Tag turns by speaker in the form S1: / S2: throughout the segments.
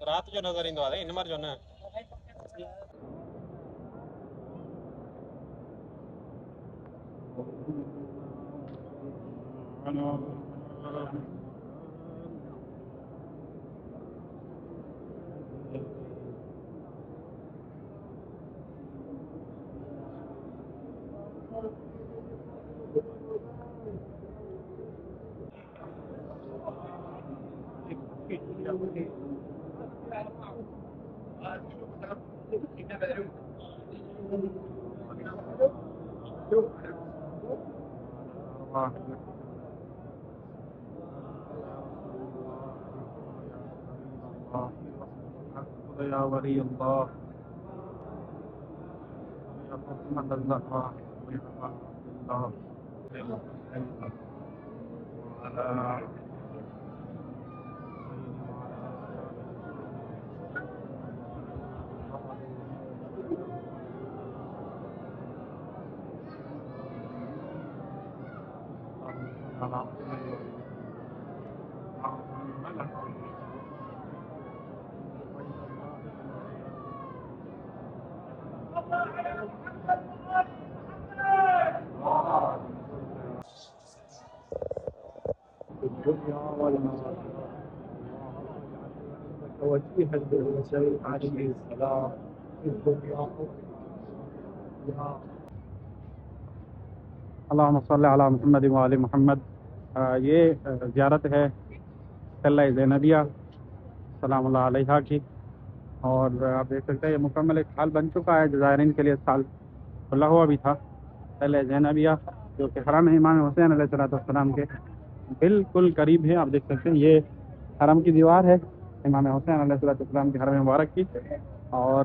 S1: रात जो नजर ईंदो आहे इन मर जो न या वली अल्लाह या मोहम्मद अल्लाह الدنيا والآخرة وجيها بالحسين عليه السلام في الدنيا अल्लाहुम्मा सल्ली अला मुहम्मद व आलि मोहम्मद। ये ज़ियारत है क़िला ज़ैनबिया सलामुल्लाह अलैहा की, और आप देख सकते हैं ये मुकम्मल एक हाल बन चुका है जो ज़ायरीन के लिए साल खुला हुआ भी था। क़िला ज़ैनबिया जो कि हरम इमाम हुसैन अलैहिस्सलाम के बिल्कुल करीब है। आप देख सकते हैं ये हरम की दीवार है इमाम हुसैन अलैहिस्सलाम के हरम मुबारक की, और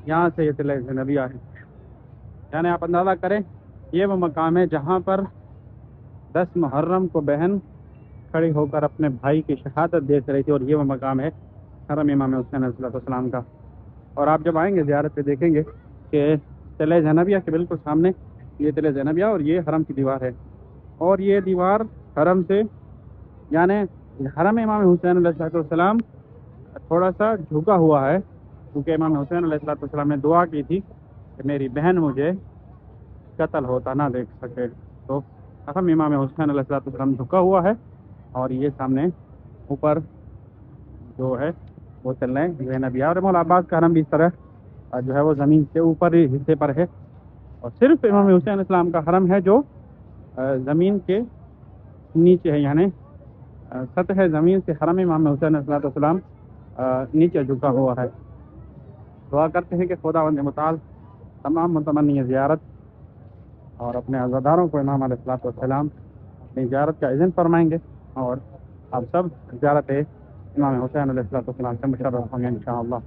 S1: यहाँ से ये क़िला ज़ैनबिया है। यानी आप अंदाज़ा करें ये वो मकाम है जहाँ पर 10 मुहर्रम को बहन खड़ी होकर अपने भाई की शहादत देख रही थी, और ये वो मकाम है हरम इमाम हुसैन अलैहिस्सलाम का। और आप जब आएंगे ज़ियारत पे देखेंगे कि क़िला ज़ैनबिया के बिल्कुल सामने ये क़िला ज़ैनबिया और ये हरम की दीवार है, और ये दीवार हरम से यानी हरम इमाम हुसैन अलैहिस्सलाम थोड़ा सा झुका हुआ है, क्योंकि इमाम हुसैन अलैहिस्सलाम ने दुआ की थी कि मेरी बहन मुझे कत्ल होता ना देख सके। तो हरम इमाम हुसैन अलैहिस्सलाम झुका हुआ है, और ये सामने ऊपर जो है वो चल रहे हैं ज़ैनबिया। और मौला अब्बास का हरम भी इस तरह जो है वो ज़मीन से ऊपर हिस्से पर है, और सिर्फ इमाम हुसैन अलैहिस्सलाम का हरम है जो ज़मीन के नीचे है, यानी सतह ज़मीन से हरम इमाम हुसैन अलैहिस्सलाम नीचे झुका हुआ है। दुआ करते हैं कि खुदावंद मुताल तमाम मुतमन्नी ज़ियारत और अपने अज़ादारों को इमाम अलैहिस्सलाम अपनी ज़ियारत का इज़्न फरमाएंगे, और आप सब ज़ियारत इमाम हुसैन अलैहिस्सलाम से मुशर्रफ होंगे इंशाअल्लाह।